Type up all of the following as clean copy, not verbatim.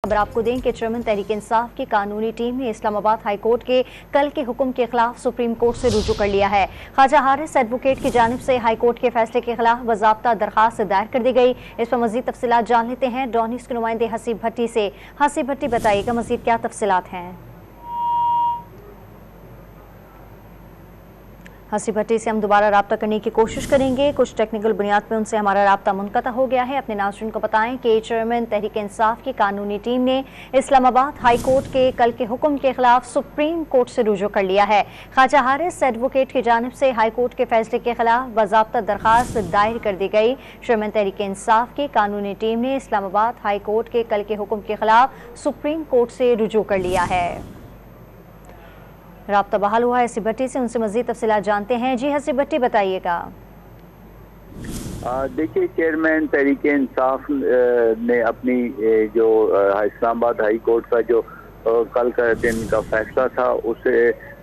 खबर आपको दें कि चेयरमैन तहरीक इंसाफ की कानूनी टीम ने इस्लामाबाद हाई कोर्ट के कल के हुक्म के खिलाफ सुप्रीम कोर्ट से रुजू कर लिया है। ख्वाजा हारिस एडवोकेट की जानिब से हाई कोर्ट के फैसले के खिलाफ बाज़ाब्ता दरखास्त दायर कर दी गई। इस पर मजीद तफसीलात जान लेते हैं डॉन न्यूज़ के नुमाइंदे हसीब भट्टी से। हसीब भट्टी, बताइएगा मजीद क्या तफसीलात हैं? हसीब भट्टी से हम दोबारा रब्ता करने की कोशिश करेंगे, कुछ टेक्निकल बुनियाद पर उनसे हमारा रब्ता मुनक़ता हो गया है। अपने नाज़रीन को बताएं कि चेयरमैन तहरीक इंसाफ की कानूनी टीम ने इस्लामाबाद हाई कोर्ट के कल के हुक्म के खिलाफ सुप्रीम कोर्ट से रुजू कर लिया है। ख्वाजा हारिस एडवोकेट की जानिब से हाई कोर्ट के फैसले के खिलाफ बाज़ाब्ता दरखास्त दायर कर दी गई। चेयरमैन तहरीक इंसाफ की कानूनी टीम ने इस्लामाबाद हाई कोर्ट के कल के हुक्म के खिलाफ सुप्रीम कोर्ट से रुजू कर लिया है। राब्ता बहाल हुआ है हसीब भट्टी से, उनसे मजीद तफसीलात जानते हैं। जी हसीब भट्टी, बताइएगा। देखिए, चेयरमैन तहरीक इंसाफ ने अपनी जो इस्लामाबाद हाई कोर्ट का जो कल का दिन का फैसला था उसे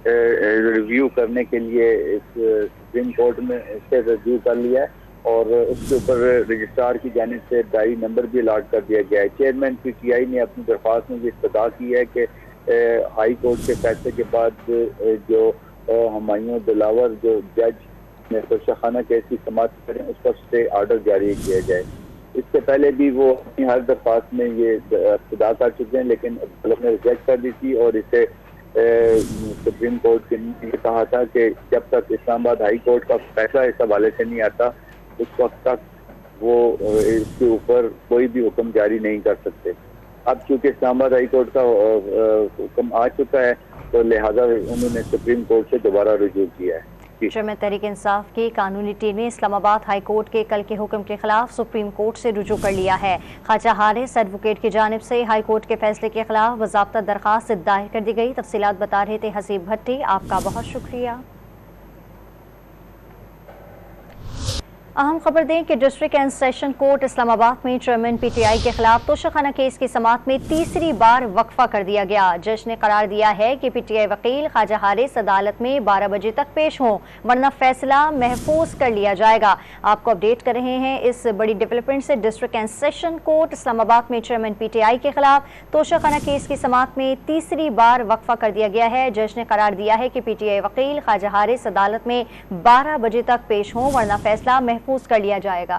रिव्यू करने के लिए इस सुप्रीम कोर्ट में इसे रिव्यू कर लिया है और उसके ऊपर रजिस्ट्रार की जानिब से डायरी नंबर भी अलॉट कर दिया गया है। चेयरमैन PTI ने अपनी दरख्वास्त में ये इस्तदा की है कि हाई कोर्ट के फैसले के बाद जो हुमायूं दिलावर जो जज ने फरशाखाना केस की समाअत करें उस पर स्टे ऑर्डर जारी किया जाए। इससे पहले भी वो अपनी हर दरख्वास्त में ये इस्तदा कर चुके हैं, लेकिन अदालत ने रिजेक्ट कर दी थी और इसे सुप्रीम कोर्ट ने कहा था कि जब तक इस्लामाबाद हाई कोर्ट का फैसला इस हवाले से नहीं आता उस वक्त तक वो इसके ऊपर कोई भी हुक्म जारी नहीं कर सकते। अब चूंकि इस्लामाबाद हाई कोर्ट का हुक्म आ चुका है तो लिहाजा उन्होंने सुप्रीम कोर्ट से दोबारा रुजू किया है। चेयरमैन तहरीक इंसाफ की कानूनी टीम ने इस्लामाबाद हाई कोर्ट के कल के हुक्म के खिलाफ सुप्रीम कोर्ट से रुजू कर लिया है। ख्वाजा हारिस एडवोकेट की जानिब से हाई कोर्ट के फैसले के खिलाफ बाज़ाब्ता दरखास्त दायर कर दी गई। तफसीलात बता रहे थे हसीब भट्टी, आपका बहुत शुक्रिया। अहम खबर दें कि district and session court Islamabad में चेयरमैन PTI के खिलाफ तोशाखाना केस की समाअत में तीसरी बार वक्फा कर दिया गया। जज ने करार दिया है कि PTI वकील ख्वाजा हारिस अदालत में 12 बजे तक पेश हों, वरना फैसला महफूज कर लिया जाएगा। आपको अपडेट कर रहे हैं इस बड़ी डेवलपमेंट से। District and session court Islamabad में चेयरमैन PTI के खिलाफ तोशाखाना केस की समाअत में तीसरी बार वक्फा कर दिया गया है। जज ने करार दिया है कि PTI वकील ख्वाजा हारिस अदालत में 12 बजे तक पेश हों, वरना फैसला महफूज कर लिया जाएगा।